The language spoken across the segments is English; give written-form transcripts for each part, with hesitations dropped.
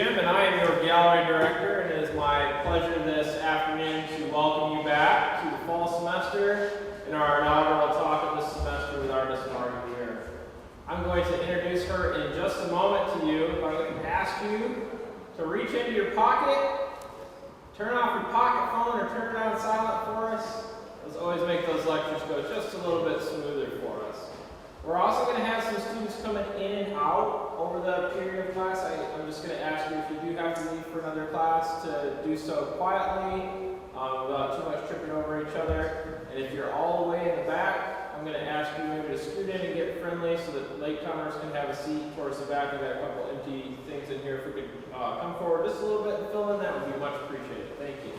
Jim, and I am your gallery director, and it is my pleasure this afternoon to welcome you back to the fall semester in our inaugural talk of this semester with artist Margi Weir. I'm going to introduce her in just a moment to you, but I'm going to ask you to reach into your pocket, turn off your pocket phone, or turn it on silent for us. Those always make those lectures go just a little bit smoother for us. We're also going to have some students coming in and out over the period of class. I'm just going to ask you, if you do have to leave for another class, to do so quietly, without too much tripping over each other. And if you're all the way in the back, I'm going to ask you maybe to scoot in and get friendly so that latecomers can have a seat towards the back. We've got a couple empty things in here. If we could come forward just a little bit and fill in, that would be much appreciated. Thank you.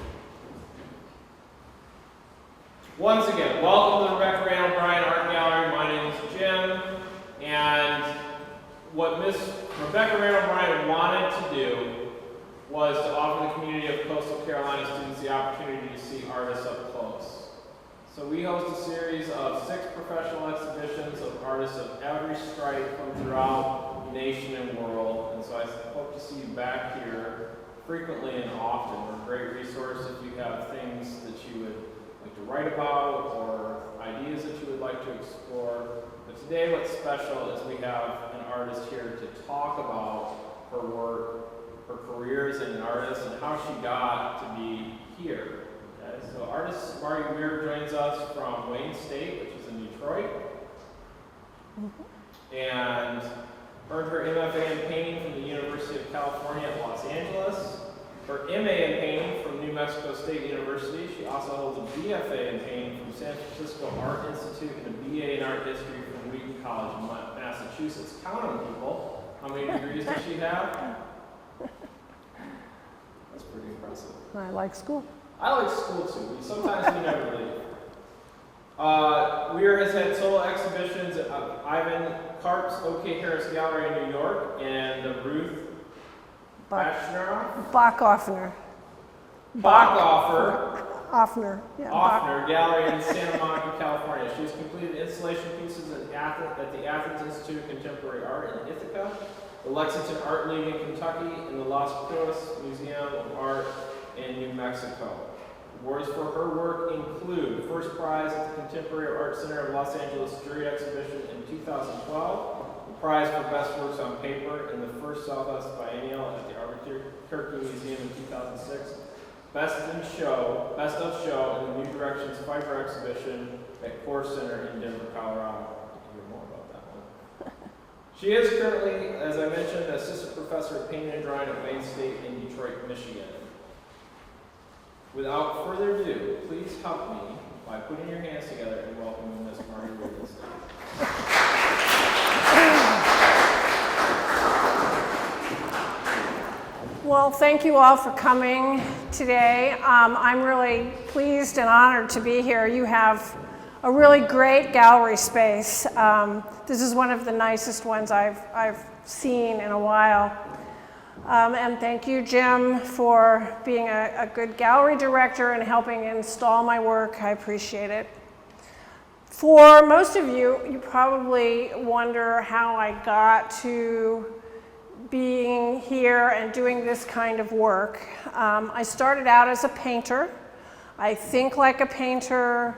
Once again, welcome to the Randall Bryan Art Gallery. My name is Jim, and what Miss Rebecca Randall Bryan wanted to do was to offer the community of Coastal Carolina students the opportunity to see artists up close. So we host a series of 6 professional exhibitions of artists of every stripe from throughout the nation and world, and so I hope to see you back here frequently and often. We're a great resource if you have things that you would like to write about or ideas that you would like to explore. But today what's special is we have an artist here to talk about her work, her career as an artist, and how she got to be here. Okay? So artist Margi Weir joins us from Wayne State, which is in Detroit, and earned her MFA in painting from the University of California at Los Angeles. Her MA in painting from New Mexico State University. She also holds a BFA in painting from San Francisco Art Institute and a BA in art history from Wheaton College in Massachusetts. Count them, people. How many degrees does she have? That's pretty impressive. I like school. I like school too. Sometimes we never leave. Weir has had solo exhibitions at Ivan Karp's OK Harris Gallery in New York and the Ruth Offner Gallery in Santa Monica, California. She has completed installation pieces at the Athens Institute of Contemporary Art in Ithaca, the Lexington Art League in Kentucky, and the Las Cruces Museum of Art in New Mexico. Awards for her work include the first prize at the Contemporary Art Center of Los Angeles Jury Exhibition in 2012, the prize for Best Works on Paper in the first Southwest Biennial at the Albuquerque Museum in 2006, Best of Show in the New Directions Fiber Exhibition at Core Center in Denver, Colorado. I'll hear more about that one. She is currently, as I mentioned, assistant professor of painting and drawing at Wayne State in Detroit, Michigan. Without further ado, please help me by putting your hands together and welcoming Ms. Margi Weir to the stage. Well, thank you all for coming today. I'm really pleased and honored to be here. You have a really great gallery space. This is one of the nicest ones I've seen in a while. And thank you, Jim, for being a good gallery director and helping install my work. I appreciate it. For most of you, you probably wonder how I got to being here and doing this kind of work. I started out as a painter. I think like a painter,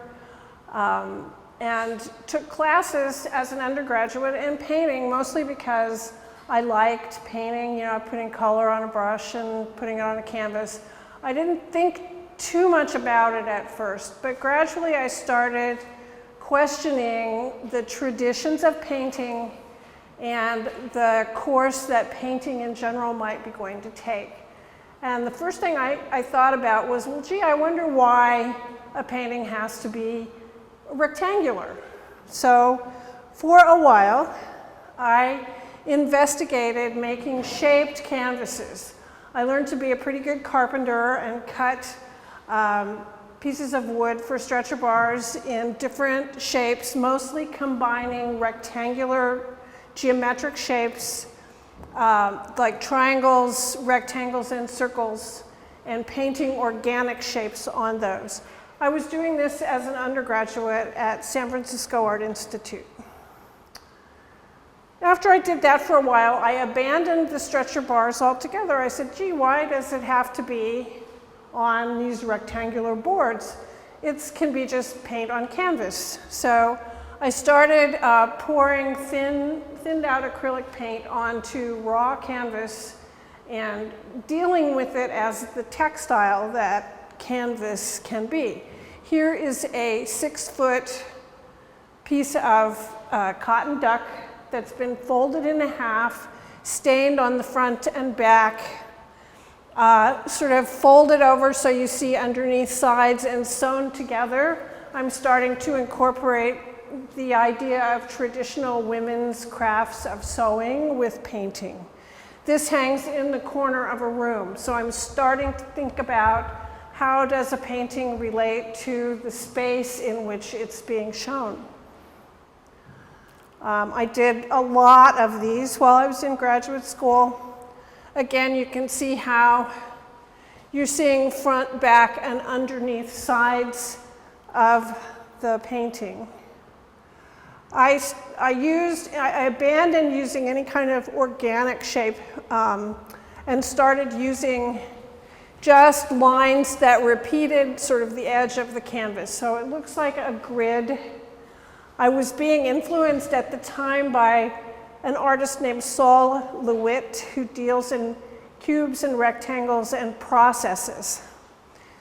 and took classes as an undergraduate in painting, mostly because I liked painting, putting color on a brush and putting it on a canvas. I didn't think too much about it at first, but gradually I started questioning the traditions of painting and the course that painting in general might be going to take. And the first thing I thought about was, well, gee, I wonder why a painting has to be rectangular. So for a while, I investigated making shaped canvases. I learned to be a pretty good carpenter and cut pieces of wood for stretcher bars in different shapes, mostly combining rectangular geometric shapes like triangles, rectangles, and circles, and painting organic shapes on those. I was doing this as an undergraduate at San Francisco Art Institute. After I did that for a while, I abandoned the stretcher bars altogether. I said, gee, why does it have to be on these rectangular boards? It can be just paint on canvas. So I started pouring thinned out acrylic paint onto raw canvas and dealing with it as the textile that canvas can be. Here is a 6-foot piece of cotton duck that's been folded in half, stained on the front and back, sort of folded over so you see underneath sides and sewn together. I'm starting to incorporate the idea of traditional women's crafts of sewing with painting. This hangs in the corner of a room, so I'm starting to think about how does a painting relate to the space in which it's being shown. I did a lot of these while I was in graduate school. Again, you can see how you're seeing front, back, and underneath sides of the painting. I abandoned using any kind of organic shape and started using just lines that repeated sort of the edge of the canvas. So it looks like a grid. I was being influenced at the time by an artist named Saul Lewitt, who deals in cubes and rectangles and processes.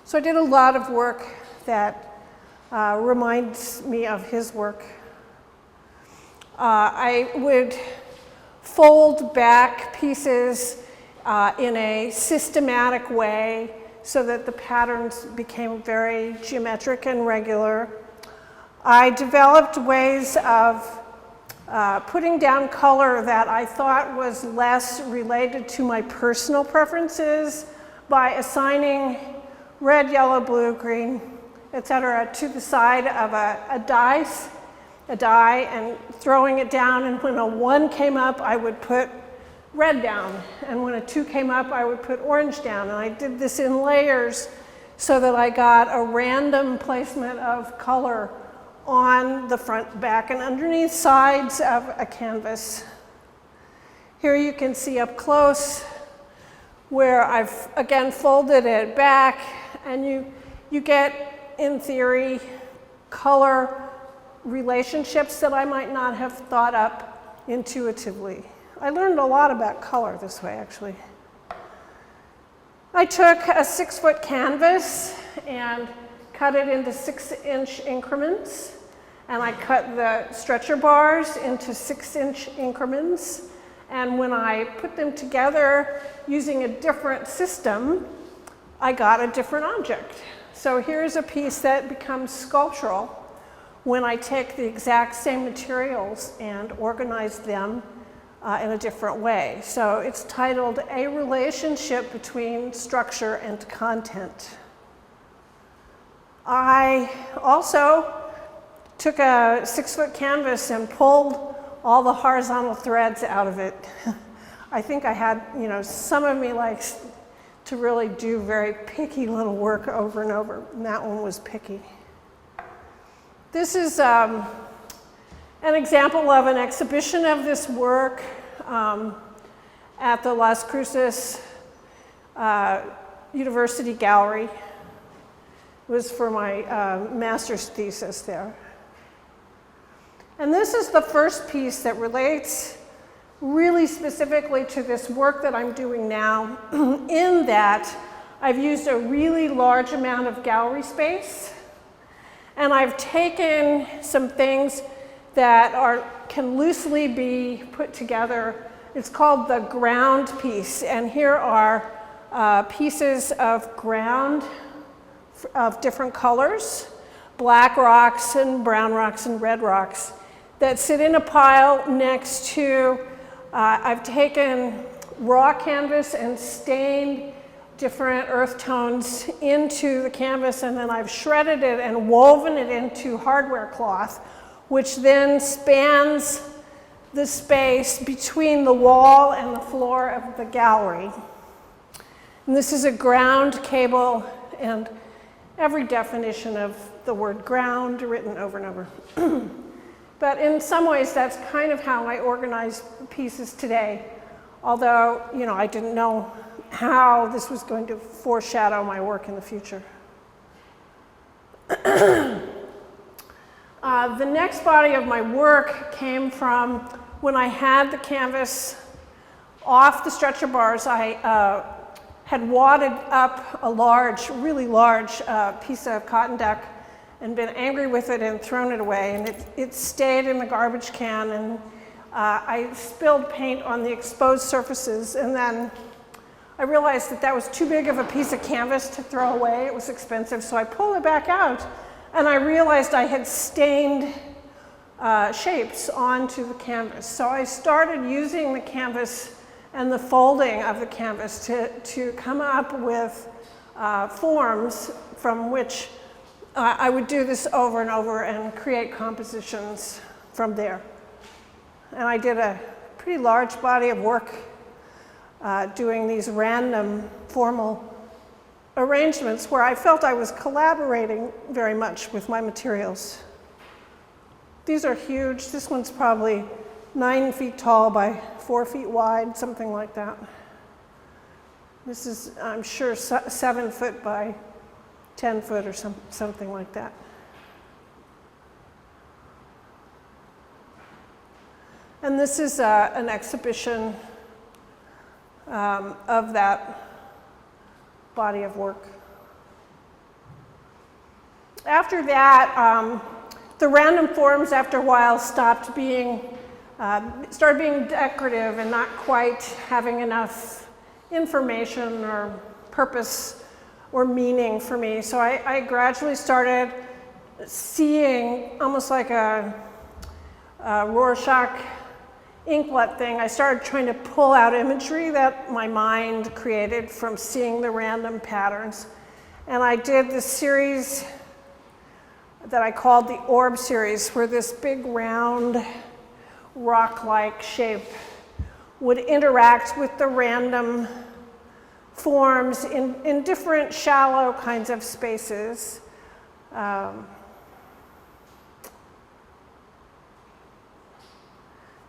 So I did a lot of work that reminds me of his work. I would fold back pieces in a systematic way so that the patterns became very geometric and regular. I developed ways of putting down color that I thought was less related to my personal preferences by assigning red, yellow, blue, green, etc. to the side of a die and throwing it down, and when a 1 came up, I would put red down, and when a 2 came up, I would put orange down, and I did this in layers so that I got a random placement of color on the front, back, and underneath sides of a canvas. Here you can see up close where I've again folded it back, and you get, in theory, color relationships that I might not have thought up intuitively. I learned a lot about color this way, actually. I took a 6-foot canvas and cut it into 6-inch increments, and I cut the stretcher bars into 6-inch increments, and when I put them together using a different system, I got a different object. So here's a piece that becomes sculptural when I take the exact same materials and organize them in a different way. So it's titled A Relationship Between Structure and Content. I also took a 6-foot canvas and pulled all the horizontal threads out of it. I think I had, some of me likes to really do very picky little work over and over, and that one was picky. This is an example of an exhibition of this work at the Las Cruces University Gallery. It was for my master's thesis there. And this is the first piece that relates really specifically to this work that I'm doing now, in that I've used a really large amount of gallery space, and I've taken some things that can loosely be put together. It's called the ground piece, and here are pieces of ground of different colors, black rocks and brown rocks and red rocks, that sit in a pile next to, I've taken raw canvas and stained different earth tones into the canvas, and then I've shredded it and woven it into hardware cloth, which then spans the space between the wall and the floor of the gallery. And this is a ground cable, and every definition of the word ground written over and over. But in some ways, that's kind of how I organize pieces today. Although, you know, I didn't know how this was going to foreshadow my work in the future. The next body of my work came from when I had the canvas off the stretcher bars. I had wadded up a large, really large piece of cotton duck and been angry with it and thrown it away. And it stayed in the garbage can, and I spilled paint on the exposed surfaces, and then I realized that that was too big of a piece of canvas to throw away. It was expensive, so I pulled it back out, and I realized I had stained shapes onto the canvas. So I started using the canvas and the folding of the canvas to come up with forms from which I would do this over and over and create compositions from there. And I did a pretty large body of work doing these random formal arrangements where I felt I was collaborating very much with my materials. These are huge. This one's probably 9 feet tall by 4 feet wide, something like that. This is, I'm sure, 7 foot by 10 foot or something like that. And this is an exhibition of that body of work. After that, the random forms after a while started being decorative and not quite having enough information or purpose or meaning for me. So I gradually started seeing almost like a Rorschach inklet thing. I started trying to pull out imagery that my mind created from seeing the random patterns. And I did this series that I called the Orb series, where this big round rock-like shape would interact with the random forms in different shallow kinds of spaces.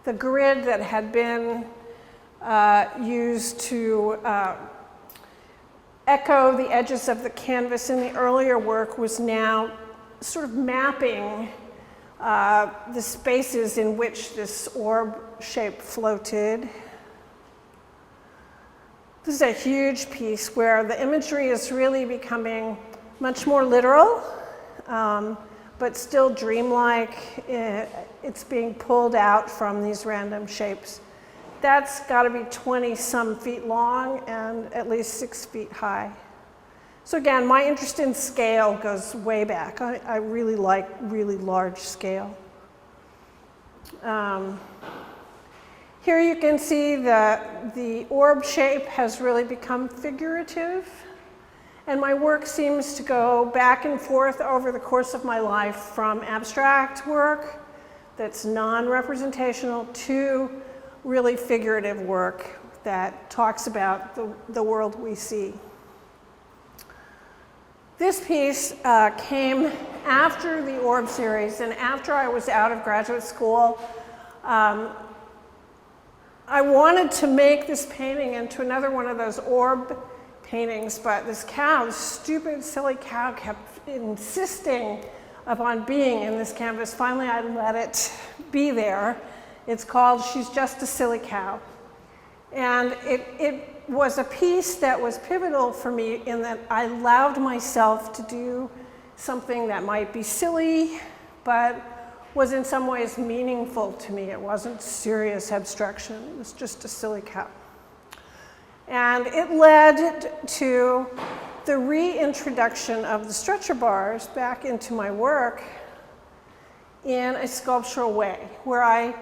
The grid that had been used to echo the edges of the canvas in the earlier work was now sort of mapping the spaces in which this orb shape floated. This is a huge piece where the imagery is really becoming much more literal, but still dreamlike. It's being pulled out from these random shapes. That's got to be 20-some feet long and at least 6 feet high. So again, my interest in scale goes way back. I really like really large scale. Here you can see the orb shape has really become figurative. And my work seems to go back and forth over the course of my life from abstract work that's non-representational to really figurative work that talks about the world we see. This piece came after the Orb series and after I was out of graduate school. I wanted to make this painting into another one of those orb paintings, but this cow, this stupid, silly cow, kept insisting upon being in this canvas. Finally, I let it be there. It's called She's Just a Silly Cow. And it was a piece that was pivotal for me in that I allowed myself to do something that might be silly, but was in some ways meaningful to me. It wasn't serious abstraction. It was just a silly cow. And it led to the reintroduction of the stretcher bars back into my work in a sculptural way, where I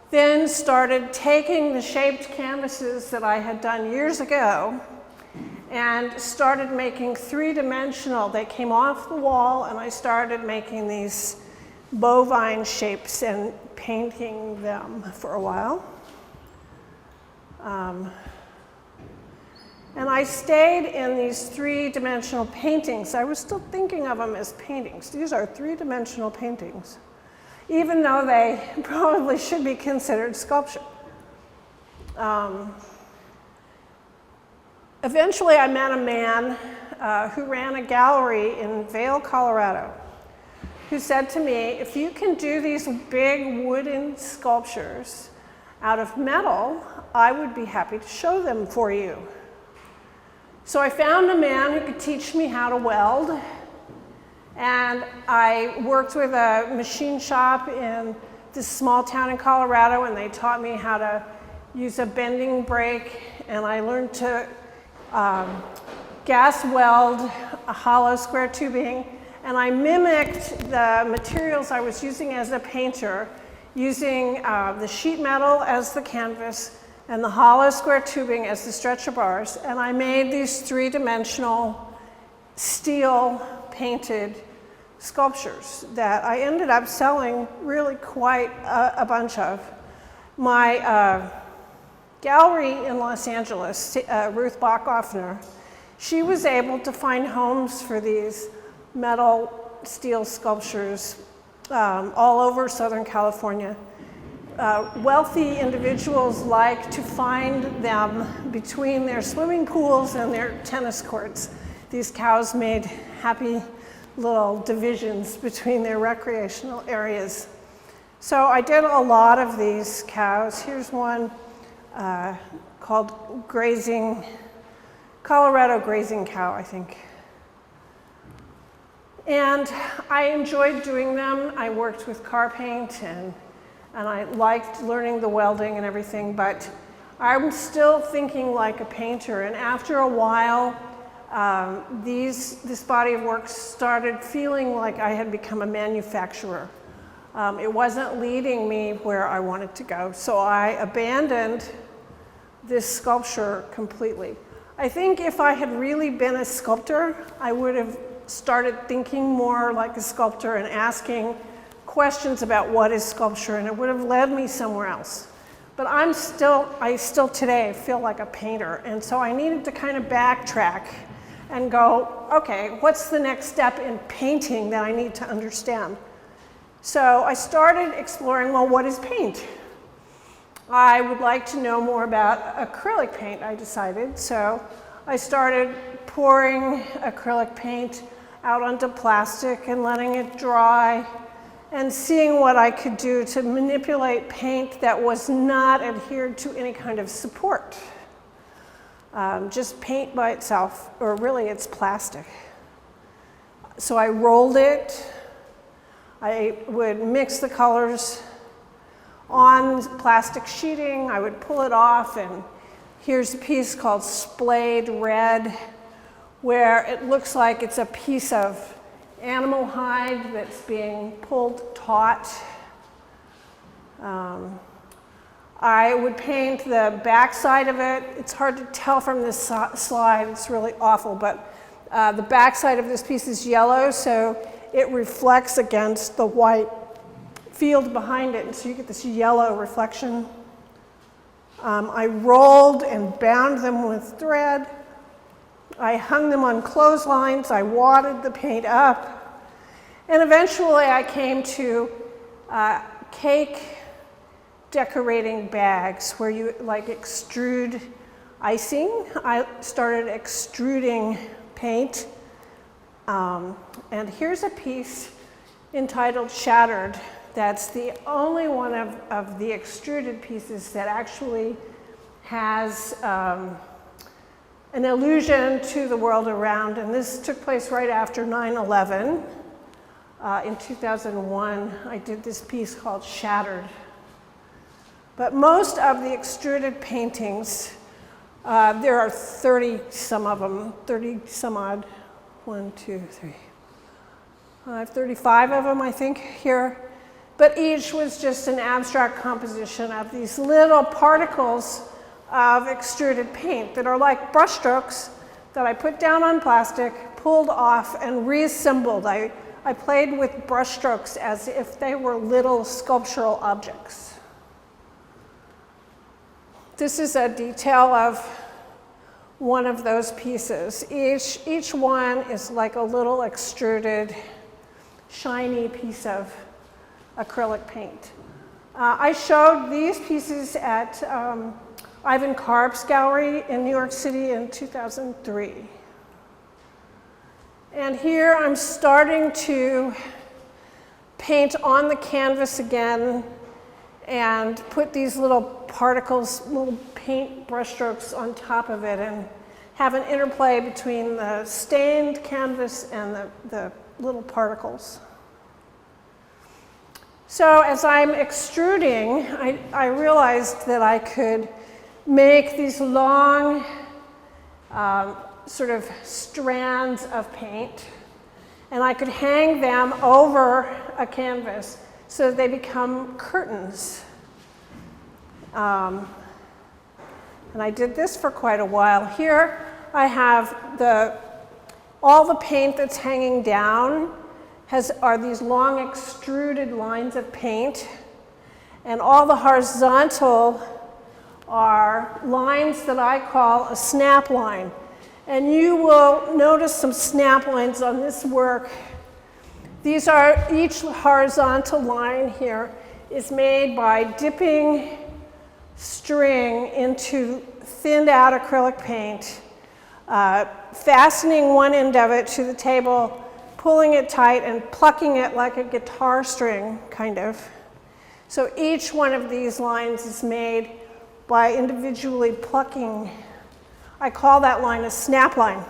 then started taking the shaped canvases that I had done years ago and started making three-dimensional. They came off the wall, and I started making these bovine shapes and painting them for a while. And I stayed in these three-dimensional paintings. I was still thinking of them as paintings. These are three-dimensional paintings. even though they probably should be considered sculpture. Eventually, I met a man who ran a gallery in Vail, Colorado, who said to me, if you can do these big wooden sculptures out of metal, I would be happy to show them for you. So I found a man who could teach me how to weld, and I worked with a machine shop in this small town in Colorado, and they taught me how to use a bending brake, and I learned to gas weld a hollow square tubing, and I mimicked the materials I was using as a painter, using the sheet metal as the canvas and the hollow square tubing as the stretcher bars, and I made these three-dimensional steel painted sculptures that I ended up selling really quite a bunch of. My gallery in Los Angeles, Ruth Bach-Offner, she was able to find homes for these metal steel sculptures all over Southern California. Wealthy individuals like to find them between their swimming pools and their tennis courts. These cows made happy little divisions between their recreational areas. So I did a lot of these cows. Here's one called Colorado grazing cow, I think. And I enjoyed doing them. I worked with car paint and I liked learning the welding and everything, but I'm still thinking like a painter. And after a while, this body of work started feeling like I had become a manufacturer. It wasn't leading me where I wanted to go, so I abandoned this sculpture completely. I think if I had really been a sculptor, I would have started thinking more like a sculptor and asking questions about what is sculpture, and it would have led me somewhere else. But I still today feel like a painter, and so I needed to kind of backtrack and go, okay, what's the next step in painting that I need to understand? So I started exploring, well, what is paint? I would like to know more about acrylic paint, I decided. So I started pouring acrylic paint out onto plastic and letting it dry and seeing what I could do to manipulate paint that was not adhered to any kind of support. Just paint by itself, or really it's plastic. So I rolled it. I would mix the colors on plastic sheeting. I would pull it off, and here's a piece called Splayed Red, where it looks like it's a piece of animal hide that's being pulled taut. I would paint the back side of it. It's hard to tell from this slide, it's really awful, but the back side of this piece is yellow, so it reflects against the white field behind it, and so you get this yellow reflection. I rolled and bound them with thread. I hung them on clotheslines. I wadded the paint up. And eventually I came to cake decorating bags where you like extrude icing. I started extruding paint. And here's a piece entitled Shattered. That's the only one of the extruded pieces that actually has an allusion to the world around. And this took place right after 9/11. In 2001, I did this piece called Shattered. But most of the extruded paintings, there are 30 some of them, 30 some odd, 1, 2, 3, 5, 35 of them I think here. But each was just an abstract composition of these little particles of extruded paint that are like brushstrokes that I put down on plastic, pulled off, and reassembled. I played with brushstrokes as if they were little sculptural objects. This is a detail of one of those pieces. Each one is like a little extruded, shiny piece of acrylic paint. I showed these pieces at Ivan Karp's gallery in New York City in 2003. And here I'm starting to paint on the canvas again and put these little particles, little paint brushstrokes on top of it and have an interplay between the stained canvas and the little particles. So as I'm extruding, I realized that I could make these long sort of strands of paint, and I could hang them over a canvas so that they become curtains. And I did this for quite a while. Here I have all the paint that's hanging down are these long extruded lines of paint, and all the horizontal are lines that I call a snap line. And you will notice some snap lines on this work. These are, each horizontal line here is made by dipping string into thinned out acrylic paint, fastening one end of it to the table, pulling it tight and plucking it like a guitar string, kind of. So each one of these lines is made by individually plucking. I call that line a snap line.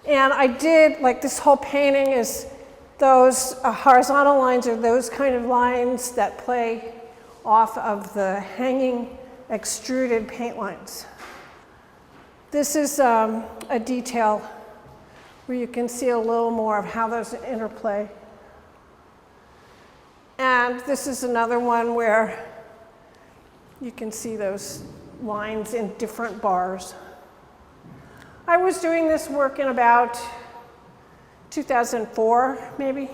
And I did, like this whole painting is those horizontal lines are those kind of lines that play off of the hanging extruded paint lines. This is a detail where you can see a little more of how those interplay. And this is another one where you can see those lines in different bars. I was doing this work in about 2004, maybe.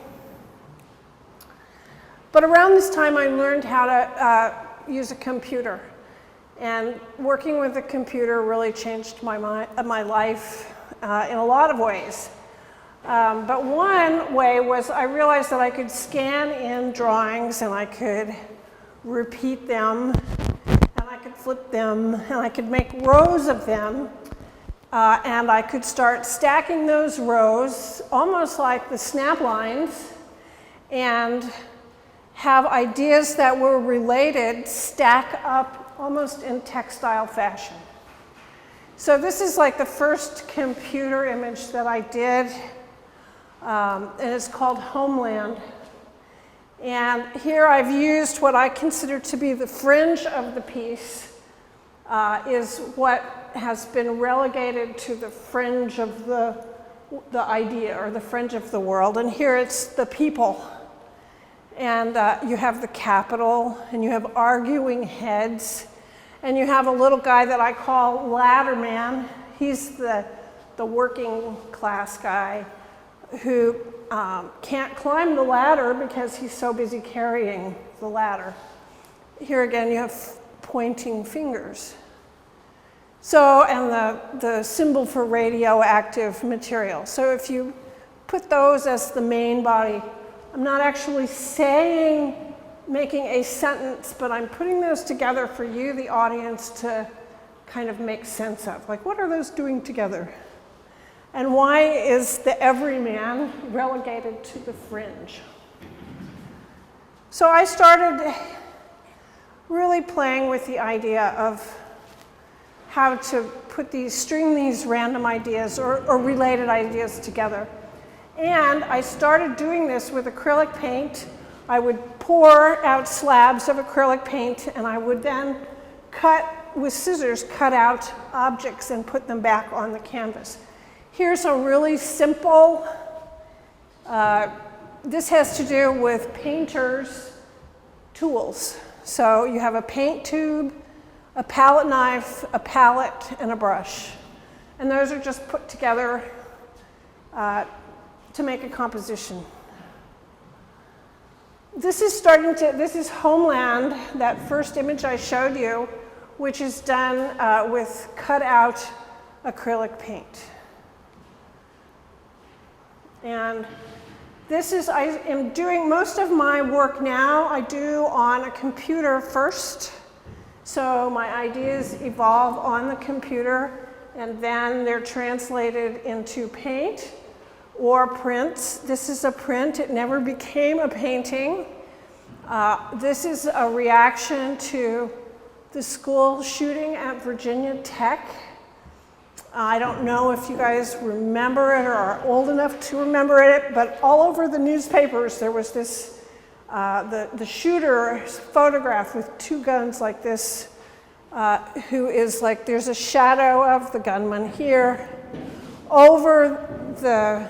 But around this time, I learned how to use a computer. And working with a computer really changed my life in a lot of ways. But one way was I realized that I could scan in drawings and I could repeat them, and I could flip them, and I could make rows of them. And I could start stacking those rows, almost like the snap lines, and have ideas that were related stack up almost in textile fashion. So this is like the first computer image that I did, and it's called Homeland. And here I've used what I consider to be the fringe of the piece, is what has been relegated to the fringe of the idea, or the fringe of the world. And here it's the people. And you have the Capitol, and you have arguing heads, and you have a little guy that I call Ladder Man. He's the working class guy who can't climb the ladder because he's so busy carrying the ladder. Here again, you have pointing fingers. So, and the symbol for radioactive material. So if you put those as the main body, I'm not actually making a sentence, but I'm putting those together for you, the audience, to kind of make sense of. Like, what are those doing together? And why is the everyman relegated to the fringe? So I started really playing with the idea of how to string these random ideas or related ideas together. And I started doing this with acrylic paint. I would pour out slabs of acrylic paint, and I would then with scissors, cut out objects and put them back on the canvas. Here's a really simple, this has to do with painters' tools. So you have a paint tube, a palette knife, a palette, and a brush. And those are just put together to make a composition. This is Homeland, that first image I showed you, which is done with cut out acrylic paint. And I am doing most of my work now, I do on a computer first. So my ideas evolve on the computer, and then they're translated into paint or prints. This is a print, it never became a painting. This is a reaction to the school shooting at Virginia Tech. I don't know if you guys remember it or are old enough to remember it, but all over the newspapers there was this, the shooter's photograph with two guns like this, who is like, there's a shadow of the gunman here over the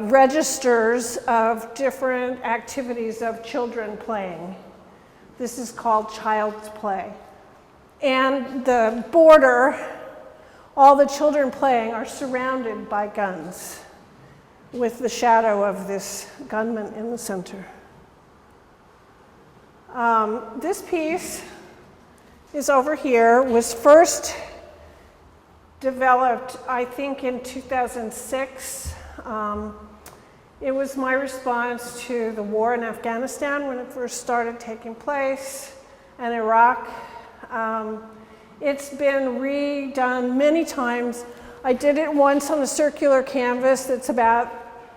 registers of different activities of children playing. This is called child's play. And the border, all the children playing are surrounded by guns with the shadow of this gunman in the center. This piece is over here, was first developed, I think, in 2006. It was my response to the war in Afghanistan when it first started taking place, and Iraq. It's been redone many times. I did it once on a circular canvas that's about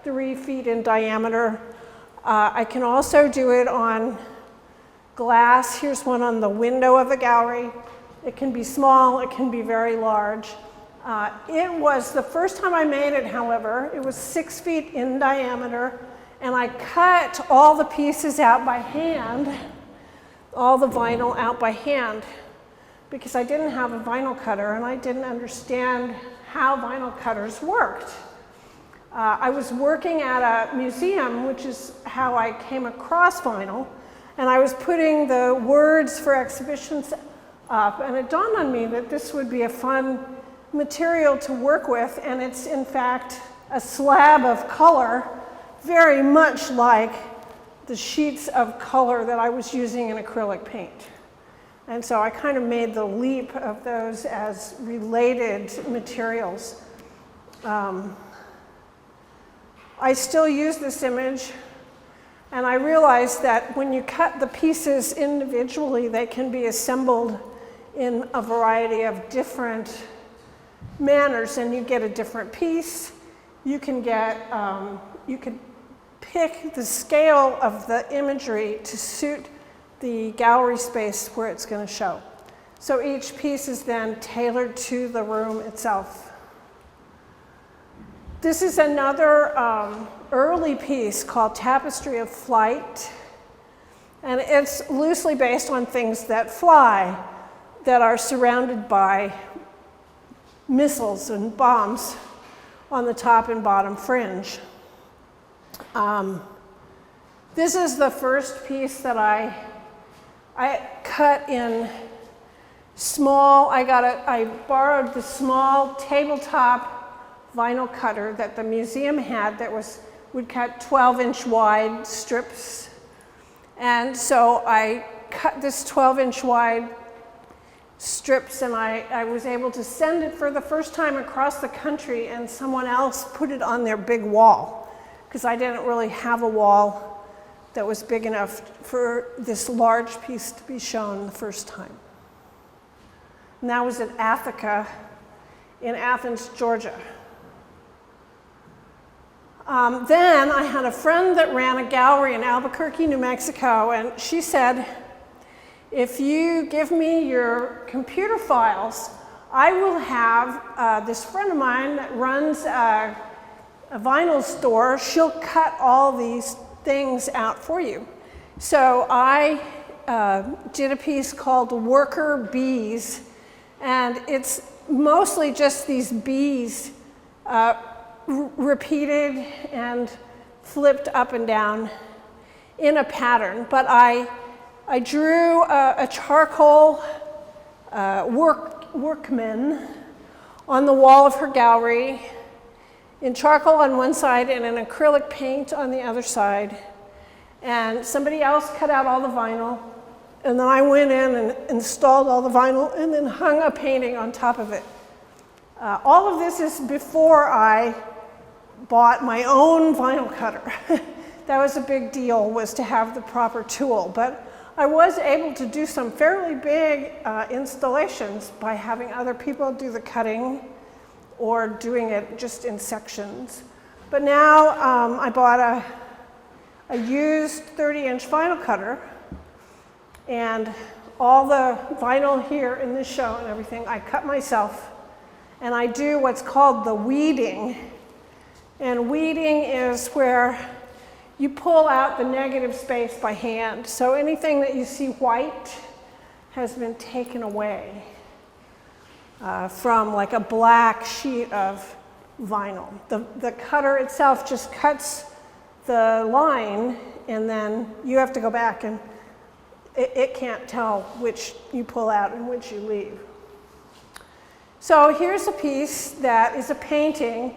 3 feet in diameter. I can also do it on glass. Here's one on the window of the gallery. It can be small, it can be very large. It was the first time I made it, however, it was 6 feet in diameter, and I cut all the pieces out by hand, all the vinyl out by hand, because I didn't have a vinyl cutter and I didn't understand how vinyl cutters worked. I was working at a museum, which is how I came across vinyl, and I was putting the words for exhibitions up, and it dawned on me that this would be a fun material to work with, and it's in fact a slab of color, very much like the sheets of color that I was using in acrylic paint. And so I kind of made the leap of those as related materials. I still use this image, and I realized that when you cut the pieces individually, they can be assembled in a variety of different manners, and you get a different piece. You can get, you could pick the scale of the imagery to suit the gallery space where it's going to show. So each piece is then tailored to the room itself. This is another early piece called Tapestry of Flight, and it's loosely based on things that fly, that are surrounded by missiles and bombs on the top and bottom fringe. This is the first piece that I cut in small. I borrowed the small tabletop vinyl cutter that the museum had that would cut 12-inch wide strips. And so I cut this 12-inch wide strips, and I was able to send it for the first time across the country, and someone else put it on their big wall, because I didn't really have a wall that was big enough for this large piece to be shown the first time. And that was at Attica in Athens, Georgia. Then I had a friend that ran a gallery in Albuquerque, New Mexico, and she said, if you give me your computer files, I will have this friend of mine that runs a vinyl store, she'll cut all these things out for you. So I did a piece called Worker Bees, and it's mostly just these bees repeated and flipped up and down in a pattern. But I drew a charcoal workman on the wall of her gallery, in charcoal on one side and in acrylic paint on the other side. And somebody else cut out all the vinyl, and then I went in and installed all the vinyl and then hung a painting on top of it. All of this is before I bought my own vinyl cutter. That was a big deal, was to have the proper tool. But I was able to do some fairly big installations by having other people do the cutting or doing it just in sections. But now I bought a used 30-inch vinyl cutter, and all the vinyl here in this show and everything, I cut myself, and I do what's called the weeding. And weeding is where you pull out the negative space by hand. So anything that you see white has been taken away from like a black sheet of vinyl. The cutter itself just cuts the line, and then you have to go back, and it can't tell which you pull out and which you leave. So here's a piece that is a painting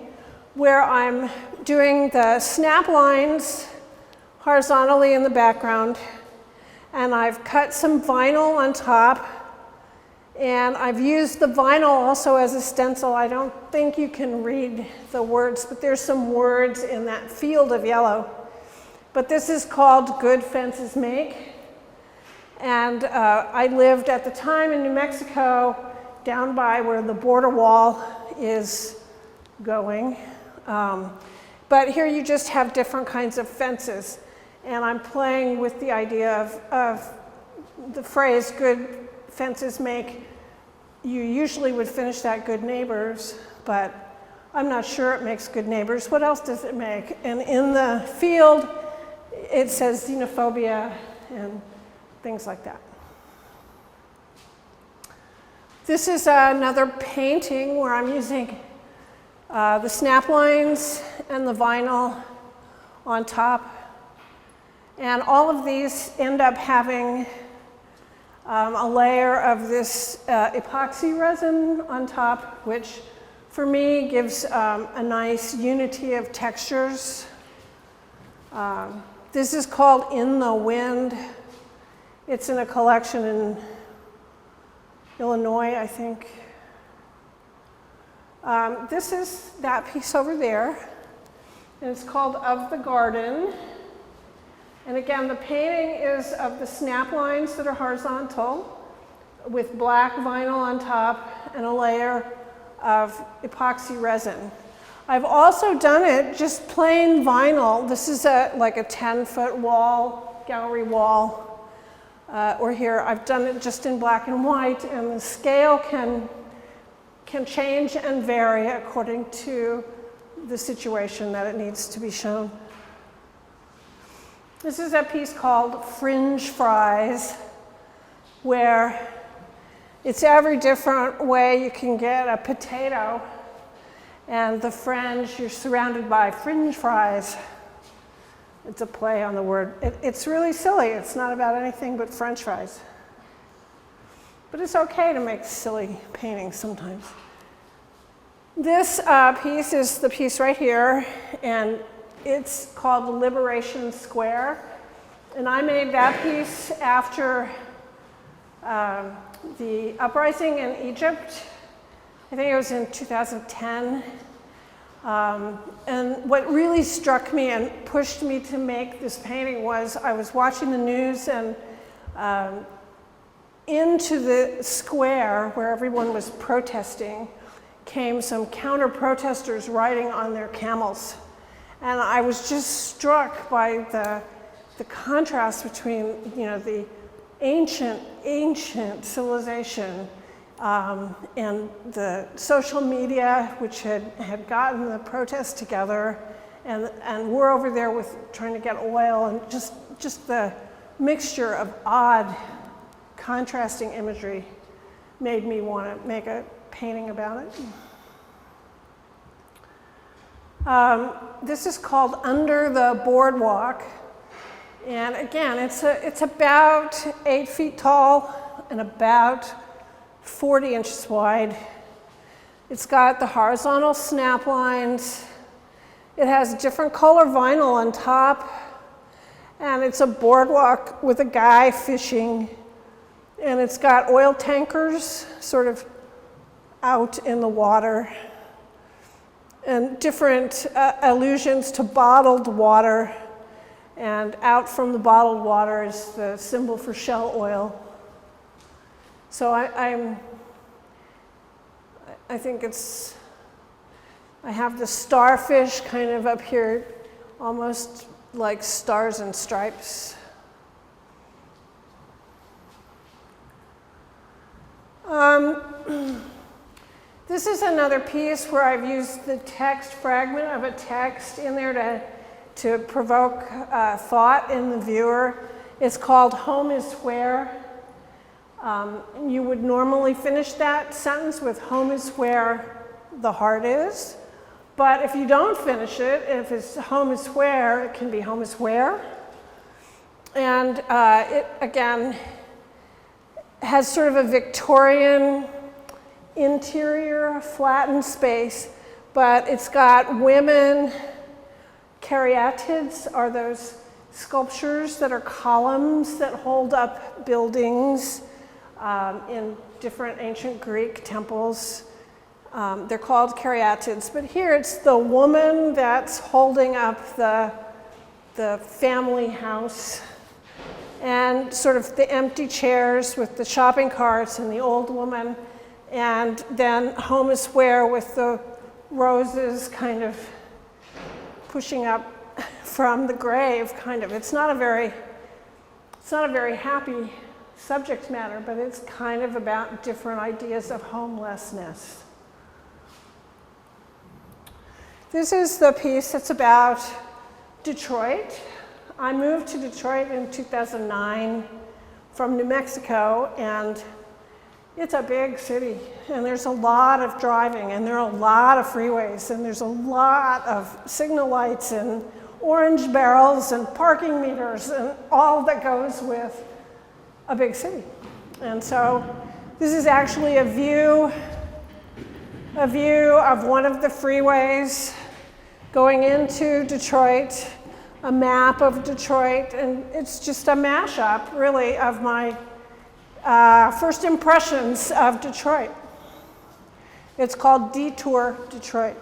where I'm doing the snap lines horizontally in the background, and I've cut some vinyl on top, and I've used the vinyl also as a stencil. I don't think you can read the words, but there's some words in that field of yellow. But this is called Good Fences Make, and I lived at the time in New Mexico down by where the border wall is going. But here you just have different kinds of fences. And I'm playing with the idea of the phrase, good fences make. You usually would finish that good neighbors, but I'm not sure it makes good neighbors. What else does it make? And in the field, it says xenophobia and things like that. This is another painting where I'm using the snap lines and the vinyl on top. And all of these end up having a layer of this epoxy resin on top, which for me gives a nice unity of textures. This is called In the Wind. It's in a collection in Illinois, I think. This is that piece over there, and it's called Of the Garden. And again, the painting is of the snap lines that are horizontal with black vinyl on top and a layer of epoxy resin. I've also done it just plain vinyl. This is like a 10-foot wall, gallery wall. Or here, I've done it just in black and white, and the scale can change and vary according to the situation that it needs to be shown. This is a piece called Fringe Fries, where it's every different way you can get a potato, and the fringe, you're surrounded by fringe fries. It's a play on the word. It's really silly. It's not about anything but French fries. But it's okay to make silly paintings sometimes. This piece is the piece right here, and it's called Liberation Square. And I made that piece after the uprising in Egypt. I think it was in 2010. And what really struck me and pushed me to make this painting was I was watching the news, and into the square where everyone was protesting came some counter-protesters riding on their camels. And I was just struck by the contrast between, the ancient civilization and the social media, which had gotten the protests together, and we're over there with trying to get oil, and just the mixture of odd, contrasting imagery made me want to make a painting about it. This is called Under the Boardwalk, and again, it's about 8 feet tall and about 40 inches wide. It's got the horizontal snap lines. It has different color vinyl on top, and it's a boardwalk with a guy fishing, and it's got oil tankers sort of out in the water. and different allusions to bottled water. And out from the bottled water is the symbol for Shell Oil. So I think it's, I have the starfish kind of up here, almost like stars and stripes. This is another piece where I've used the text fragment of a text in there to provoke thought in the viewer. It's called "Home is Where." You would normally finish that sentence with "Home is where the heart is." But if you don't finish it, if it's "Home is where," it can be "Home is where." And it, again, has sort of a Victorian interior, flattened space, but it's got women. Caryatids are those sculptures that are columns that hold up buildings in different ancient Greek temples. They're called caryatids, but here it's the woman that's holding up the family house, and sort of the empty chairs with the shopping carts and the old woman, and then "Home is where" with the roses kind of pushing up from the grave, kind of. It's not a very happy subject matter, but it's kind of about different ideas of homelessness. This is the piece that's about Detroit. I moved to Detroit in 2009 from New Mexico, and it's a big city, and there's a lot of driving, and there are a lot of freeways, and there's a lot of signal lights and orange barrels and parking meters and all that goes with a big city. And so this is actually a view of one of the freeways going into Detroit, a map of Detroit, and it's just a mashup, really, of my first impressions of Detroit. It's called Detour Detroit.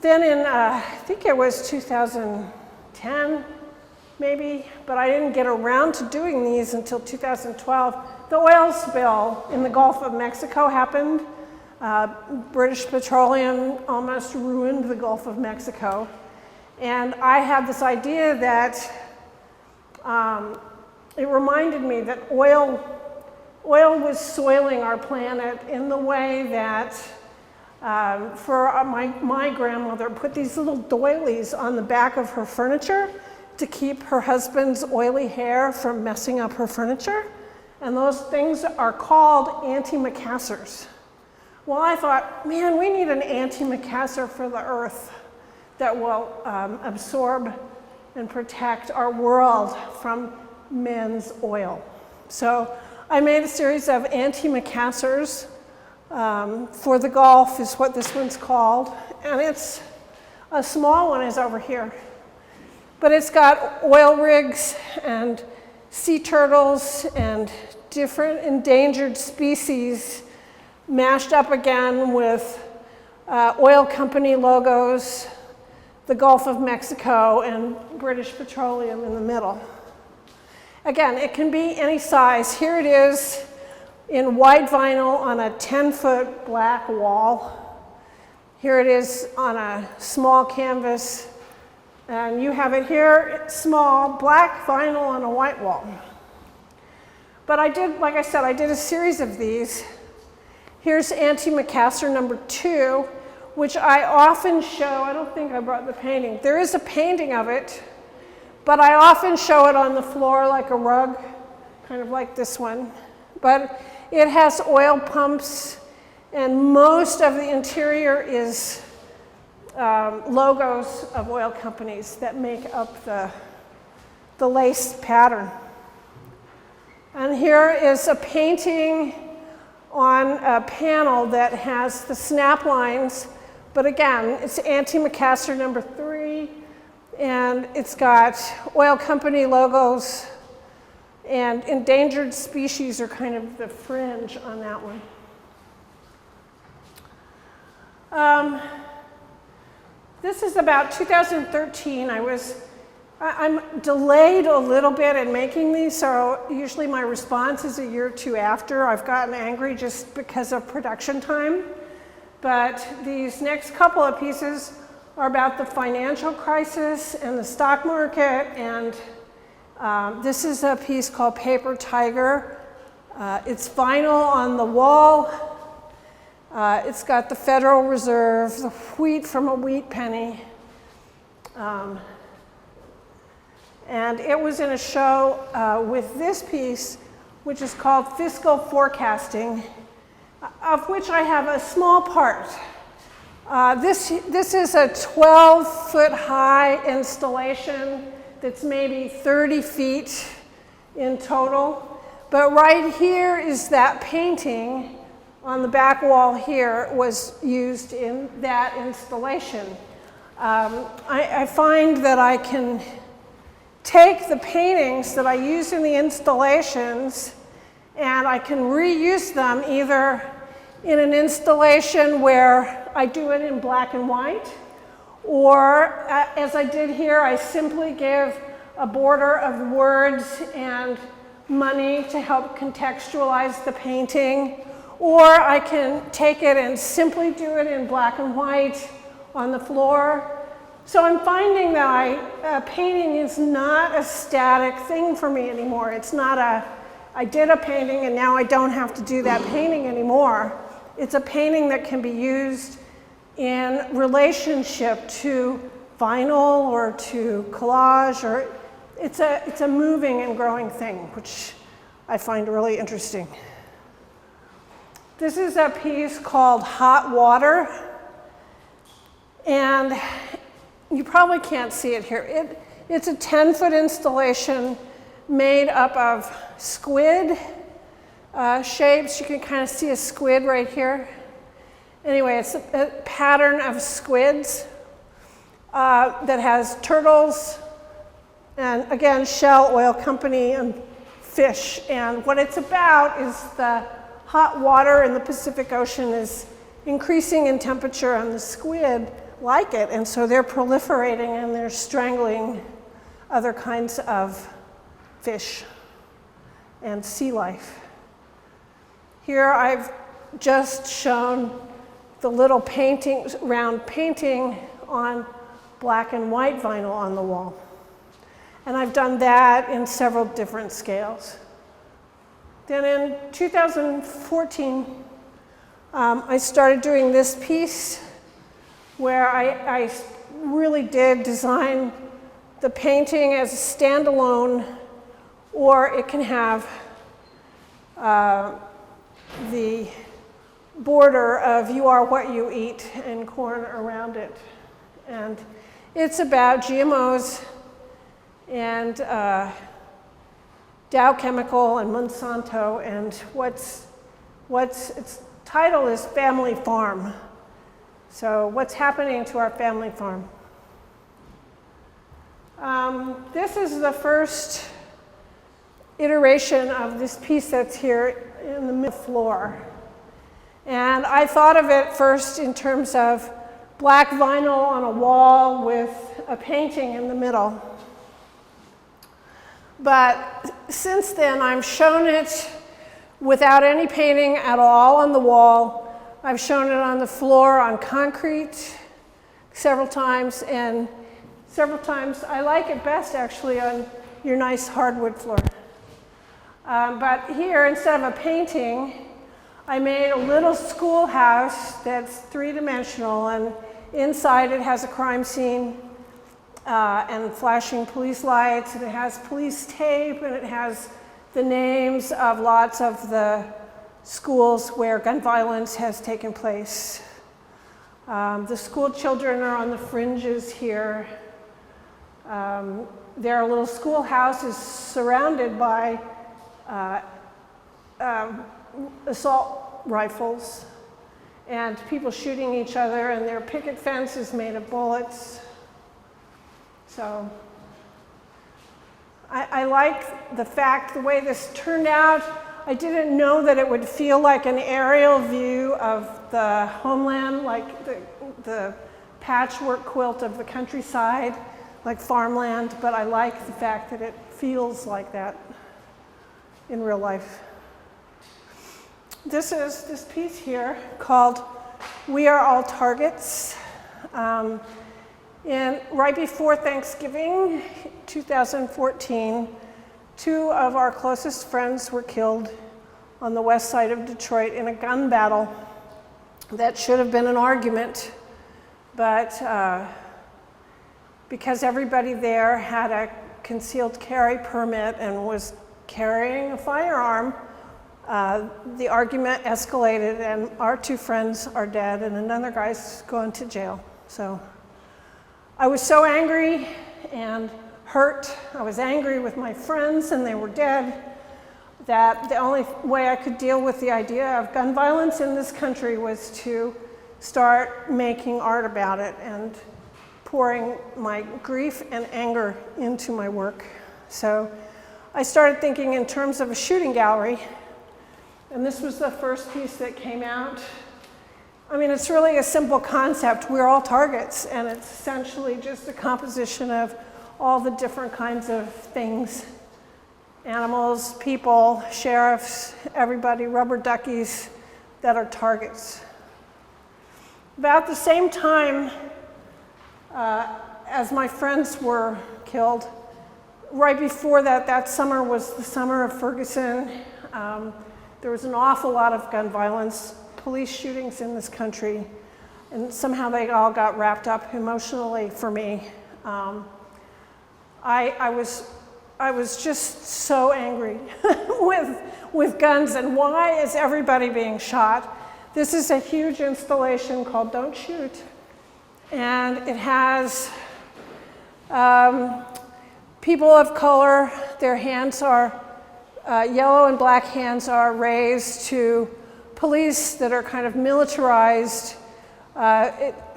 Then in, I think it was 2010, maybe, but I didn't get around to doing these until 2012. The oil spill in the Gulf of Mexico happened. British Petroleum almost ruined the Gulf of Mexico. And I had this idea that it reminded me that oil was soiling our planet in the way that for my grandmother put these little doilies on the back of her furniture to keep her husband's oily hair from messing up her furniture. And those things are called antimacassars. Well, I thought, man, we need an antimacassar for the earth that will absorb and protect our world from men's oil. So I made a series of antimacassars for the Gulf, is what this one's called. And it's, a small one is over here. But it's got oil rigs and sea turtles and different endangered species mashed up again with oil company logos, the Gulf of Mexico, and British Petroleum in the middle. Again, it can be any size. Here it is in white vinyl on a 10-foot black wall. Here it is on a small canvas. And you have it here, small, black vinyl on a white wall. But I did, like I said, I did a series of these. Here's antimacassar number 2, which I often show. I don't think I brought the painting. There is a painting of it, but I often show it on the floor like a rug, kind of like this one. But it has oil pumps, and most of the interior is logos of oil companies that make up the lace pattern. And here is a painting on a panel that has the snap lines, but again, it's antimacassar number 3, and it's got oil company logos, and endangered species are kind of the fringe on that one. This is about 2013. I'm delayed a little bit in making these, so usually my response is a year or two after. I've gotten angry just because of production time. But these next couple of pieces are about the financial crisis and the stock market, and this is a piece called Paper Tiger. It's vinyl on the wall. It's got the Federal Reserve, the wheat from a wheat penny. And it was in a show with this piece, which is called Fiscal Forecasting, of which I have a small part. This is a 12-foot high installation that's maybe 30 feet in total. But right here is that painting on the back wall here was used in that installation. I find that I can take the paintings that I use in the installations and I can reuse them either in an installation where I do it in black and white, or as I did here, I simply give a border of words and money to help contextualize the painting, or I can take it and simply do it in black and white on the floor. So I'm finding that painting is not a static thing for me anymore. It's not I did a painting and now I don't have to do that painting anymore. It's a painting that can be used in relationship to vinyl or to collage, or it's a moving and growing thing, which I find really interesting. This is a piece called Hot Water, and you probably can't see it here. It's a 10-foot installation made up of squid shapes. You can kind of see a squid right here. Anyway, it's a pattern of squids that has turtles and, again, Shell Oil Company and fish. And what it's about is the hot water in the Pacific Ocean is increasing in temperature, and the squid like it, and so they're proliferating and they're strangling other kinds of fish and sea life. Here I've just shown the little painting, round painting on black and white vinyl on the wall. And I've done that in several different scales. Then in 2014, I started doing this piece where I really did design the painting as a standalone, or it can have the border of "You are what you eat" and corn around it. And it's about GMOs and Dow Chemical and Monsanto, and its title is Family Farm. So what's happening to our family farm? This is the first iteration of this piece that's here in the middle floor. And I thought of it first in terms of black vinyl on a wall with a painting in the middle. But since then, I've shown it without any painting at all on the wall. I've shown it on the floor on concrete several times, and several times I like it best actually on your nice hardwood floor. But here, instead of a painting, I made a little schoolhouse that's three-dimensional, and inside it has a crime scene and flashing police lights, and it has police tape, and it has the names of lots of the schools where gun violence has taken place. The school children are on the fringes here. There are little schoolhouses surrounded by assault rifles and people shooting each other, and their picket fence is made of bullets. So I like the way this turned out. I didn't know that it would feel like an aerial view of the homeland, like the patchwork quilt of the countryside, like farmland, but I like the fact that it feels like that in real life. This is this piece here called "We Are All Targets." Right before Thanksgiving 2014, two of our closest friends were killed on the west side of Detroit in a gun battle that should have been an argument, but because everybody there had a concealed carry permit and was carrying a firearm, the argument escalated and our two friends are dead and another guy's going to jail. So I was so angry and hurt. I was angry with my friends and they were dead, that the only way I could deal with the idea of gun violence in this country was to start making art about it and pouring my grief and anger into my work. So I started thinking in terms of a shooting gallery, and this was the first piece that came out. I mean, it's really a simple concept. We're all targets, and it's essentially just a composition of all the different kinds of things. Animals, people, sheriffs, everybody, rubber duckies that are targets. About the same time as my friends were killed, right before that, that summer was the summer of Ferguson. There was an awful lot of gun violence, police shootings in this country, and somehow they all got wrapped up emotionally for me. I was just so angry with guns, and why is everybody being shot? This is a huge installation called Don't Shoot, and it has people of color, their hands are, yellow and black hands are raised to police that are kind of militarized,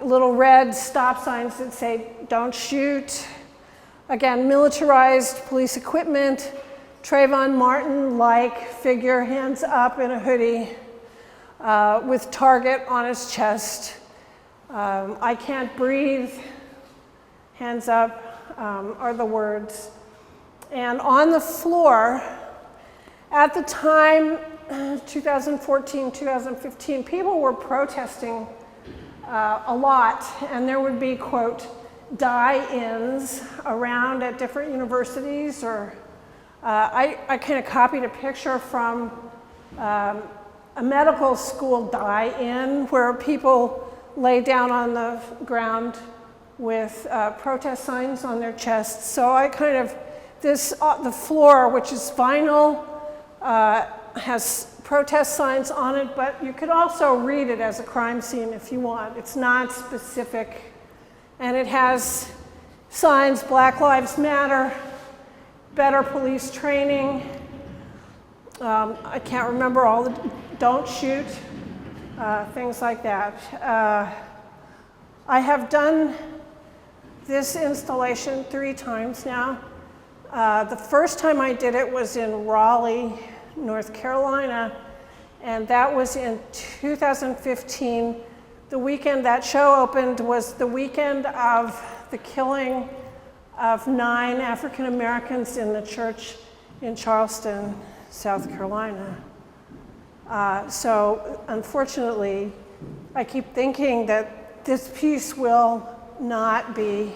little red stop signs that say, "Don't shoot." Again, militarized police equipment, Trayvon Martin-like figure, hands up in a hoodie, with target on his chest. "I can't breathe," hands up, are the words. And on the floor, at the time, 2014, 2015, people were protesting a lot, and there would be, quote, die-ins around at different universities, or I kind of copied a picture from a medical school die-in where people lay down on the ground with protest signs on their chests. So I kind of, the floor, which is vinyl, has protest signs on it, but you could also read it as a crime scene if you want. It's not specific. And it has signs, Black Lives Matter, better police training. I can't remember all the, don't shoot, things like that. I have done this installation 3 times now. The first time I did it was in Raleigh, North Carolina, and that was in 2015. The weekend that show opened was the weekend of the killing of 9 African Americans in the church in Charleston, South Carolina. So unfortunately, I keep thinking that this piece will not be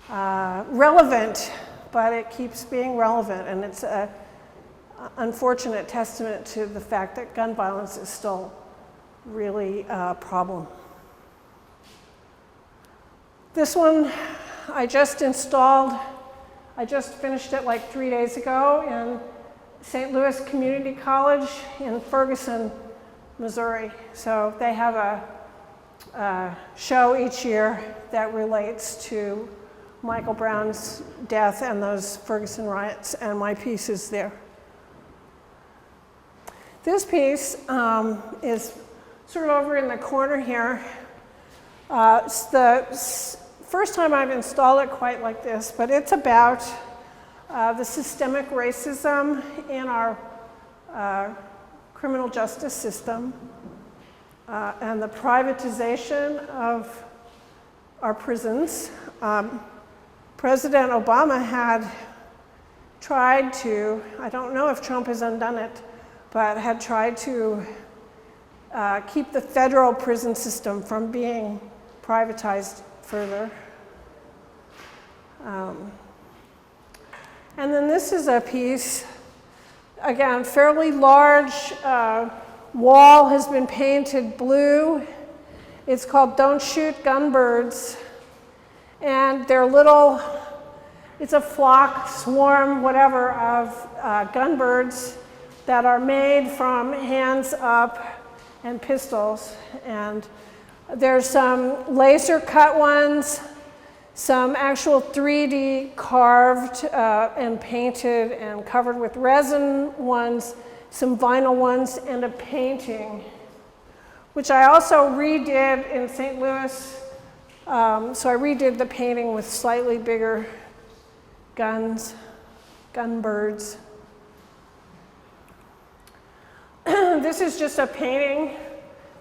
relevant, but it keeps being relevant, and it's an unfortunate testament to the fact that gun violence is still really a problem. This one I just installed. I just finished it like 3 days ago in St. Louis Community College in Ferguson, Missouri. So they have a show each year that relates to Michael Brown's death and those Ferguson riots, and my piece is there. This piece is sort of over in the corner here. It's the first time I've installed it quite like this, but it's about the systemic racism in our criminal justice system and the privatization of our prisons. President Obama had tried to, I don't know if Trump has undone it, but had tried to keep the federal prison system from being privatized further. And then this is a piece, again, fairly large wall has been painted blue. It's called Don't Shoot Gunbirds. And they're little, it's a flock, swarm, whatever, of gunbirds that are made from hands up and pistols. And there's some laser cut ones, some actual 3D carved and painted and covered with resin ones, some vinyl ones, and a painting, which I also redid in St. Louis. So I redid the painting with slightly bigger guns, gunbirds. This is just a painting,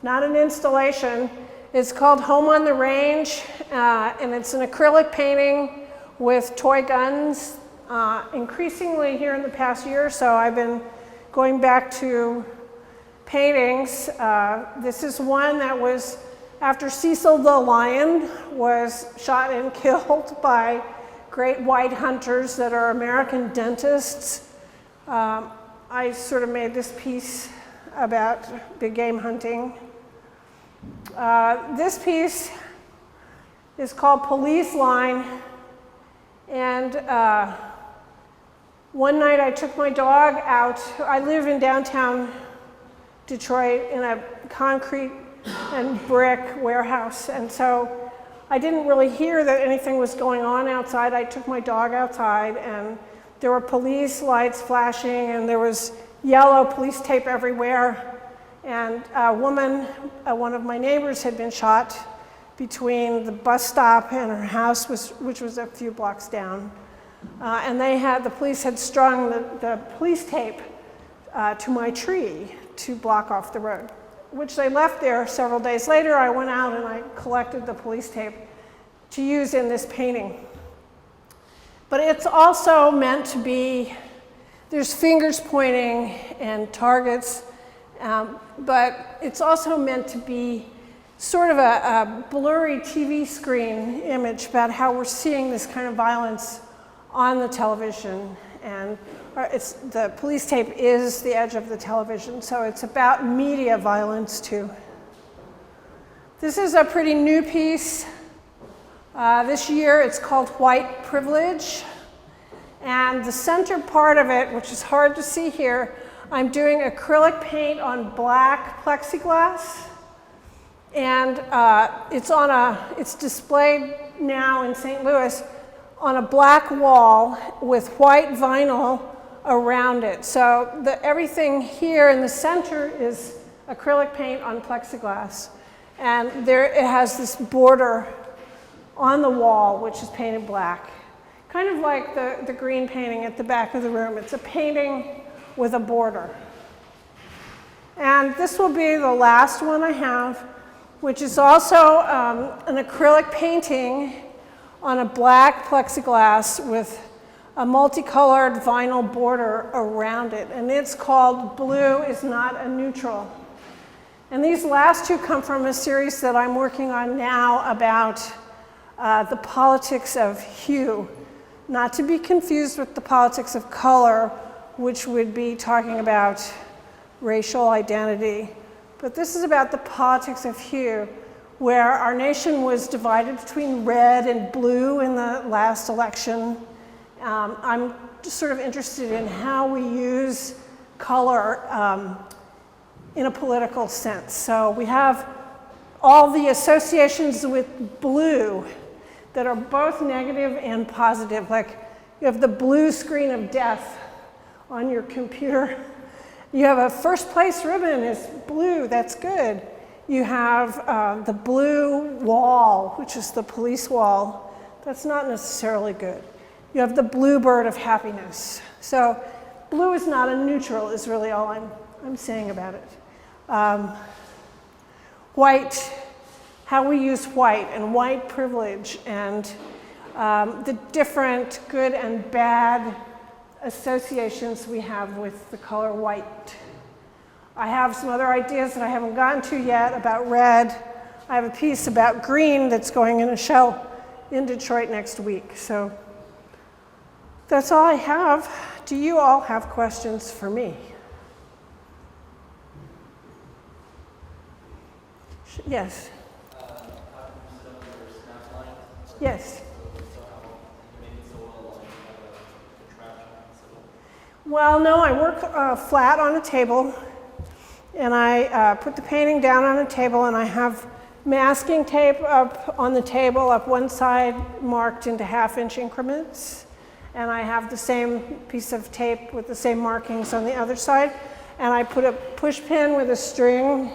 not an installation. It's called Home on the Range, and it's an acrylic painting with toy guns. Increasingly here in the past year or so, I've been going back to paintings. This is one that was after Cecil the lion was shot and killed by great white hunters that are American dentists. I sort of made this piece about big game hunting. This piece is called Police Line, and one night I took my dog out. I live in downtown Detroit in a concrete and brick warehouse, and so I didn't really hear that anything was going on outside. I took my dog outside, and there were police lights flashing, and there was yellow police tape everywhere. And a woman, one of my neighbors, had been shot between the bus stop and her house, which was a few blocks down. And the police had strung the police tape to my tree to block off the road, which they left there several days later. I went out and I collected the police tape to use in this painting. But it's also meant to be, there's fingers pointing and targets, but it's also meant to be sort of a blurry TV screen image about how we're seeing this kind of violence on the television. And the police tape is the edge of the television, so it's about media violence too. This is a pretty new piece. This year it's called White Privilege. And the center part of it, which is hard to see here, I'm doing acrylic paint on black plexiglass. And it's displayed now in St. Louis on a black wall with white vinyl around it. So everything here in the center is acrylic paint on plexiglass. And it has this border on the wall, which is painted black. Kind of like the green painting at the back of the room. It's a painting with a border. And this will be the last one I have, which is also an acrylic painting on a black plexiglass with a multicolored vinyl border around it. And it's called Blue is Not a Neutral. And these last two come from a series that I'm working on now about the politics of hue, not to be confused with the politics of color, which would be talking about racial identity. But this is about the politics of hue, where our nation was divided between red and blue in the last election. I'm just sort of interested in how we use color in a political sense. So we have all the associations with blue that are both negative and positive. Like you have the blue screen of death on your computer. You have a first place ribbon is blue, that's good. You have the blue wall, which is the police wall. That's not necessarily good. You have the blue bird of happiness. So blue is not a neutral is really all I'm saying about it. White, how we use white and white privilege and the different good and bad associations we have with the color white. I have some other ideas that I haven't gotten to yet about red. I have a piece about green that's going in a show in Detroit next week. So that's all I have. Do you all have questions for me? Yes. Yes. Well, no, I work flat on a table, and I put the painting down on a table, and I have masking tape up on the table, up one side marked into half-inch increments, and I have the same piece of tape with the same markings on the other side, and I put a push pin with a string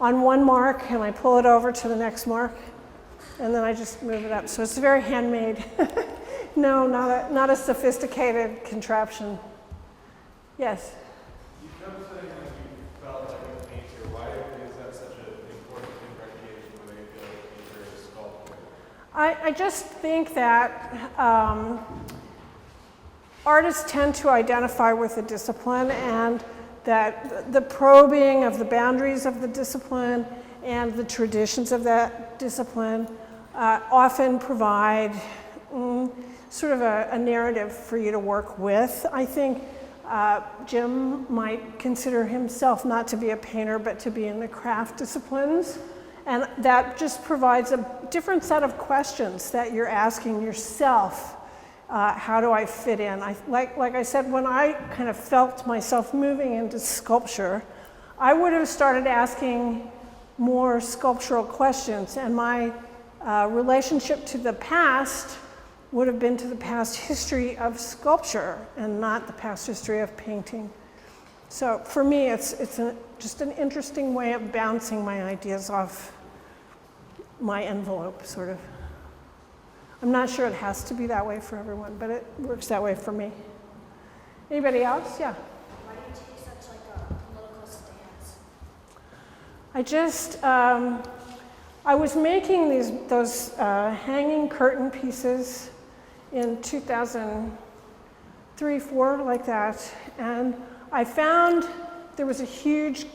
on one mark, and I pull it over to the next mark, and then I just move it up. So it's very handmade. No, not a sophisticated contraption. Yes? You kept saying that you felt like a painter. Why is that such an important differentiation when they feel like a painter is a sculptor? I just think that artists tend to identify with a discipline, and that the probing of the boundaries of the discipline and the traditions of that discipline often provide sort of a narrative for you to work with. I think Jim might consider himself not to be a painter, but to be in the craft disciplines. And that just provides a different set of questions that you're asking yourself. How do I fit in? Like I said, when I kind of felt myself moving into sculpture, I would have started asking more sculptural questions, and my relationship to the past would have been to the past history of sculpture and not the past history of painting. So for me, it's just an interesting way of bouncing my ideas off my envelope, sort of. I'm not sure it has to be that way for everyone, but it works that way for me. Anybody else? Yeah. Why do you take such like a political stance? I just, I was making those hanging curtain pieces in 2003, 4, like that, and I found there was a huge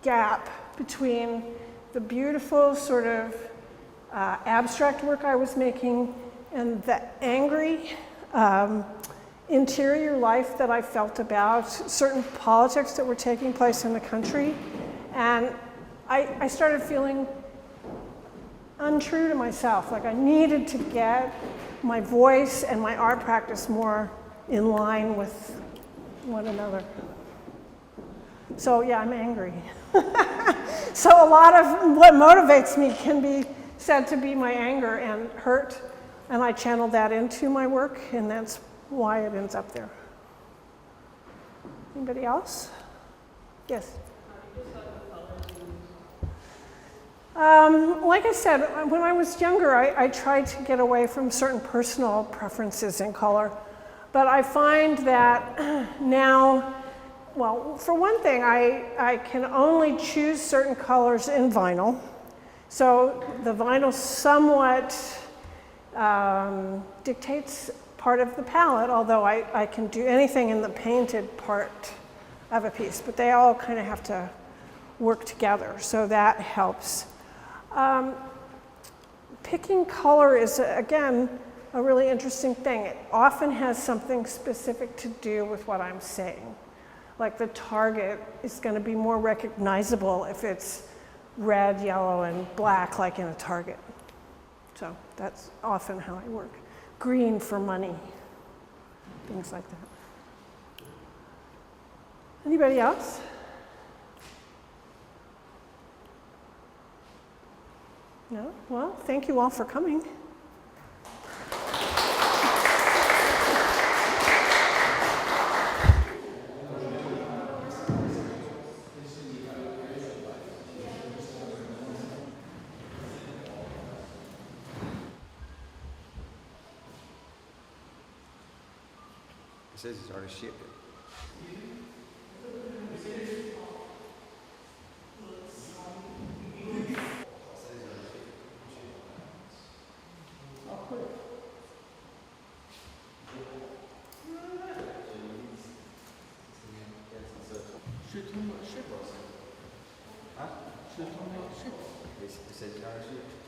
gap between the beautiful sort of abstract work I was making and the angry interior life that I felt about certain politics that were taking place in the country. And I started feeling untrue to myself, like I needed to get my voice and my art practice more in line with one another. So yeah, I'm angry. So a lot of what motivates me can be said to be my anger and hurt, and I channeled that into my work, and that's why it ends up there. Anybody else? Yes? Like I said, when I was younger, I tried to get away from certain personal preferences in color, but I find that now, well, for one thing, I can only choose certain colors in vinyl. So the vinyl somewhat dictates part of the palette, although I can do anything in the painted part of a piece, but they all kind of have to work together, so that helps. Picking color is, again, a really interesting thing. It often has something specific to do with what I'm saying. Like the target is going to be more recognizable if it's red, yellow, and black, like in a target. So that's often how I work. Green for money, things like that. Anybody else? No? Well, thank you all for coming. It says he's already shipped it. 是通过是，啊？是通过是。谁家的是？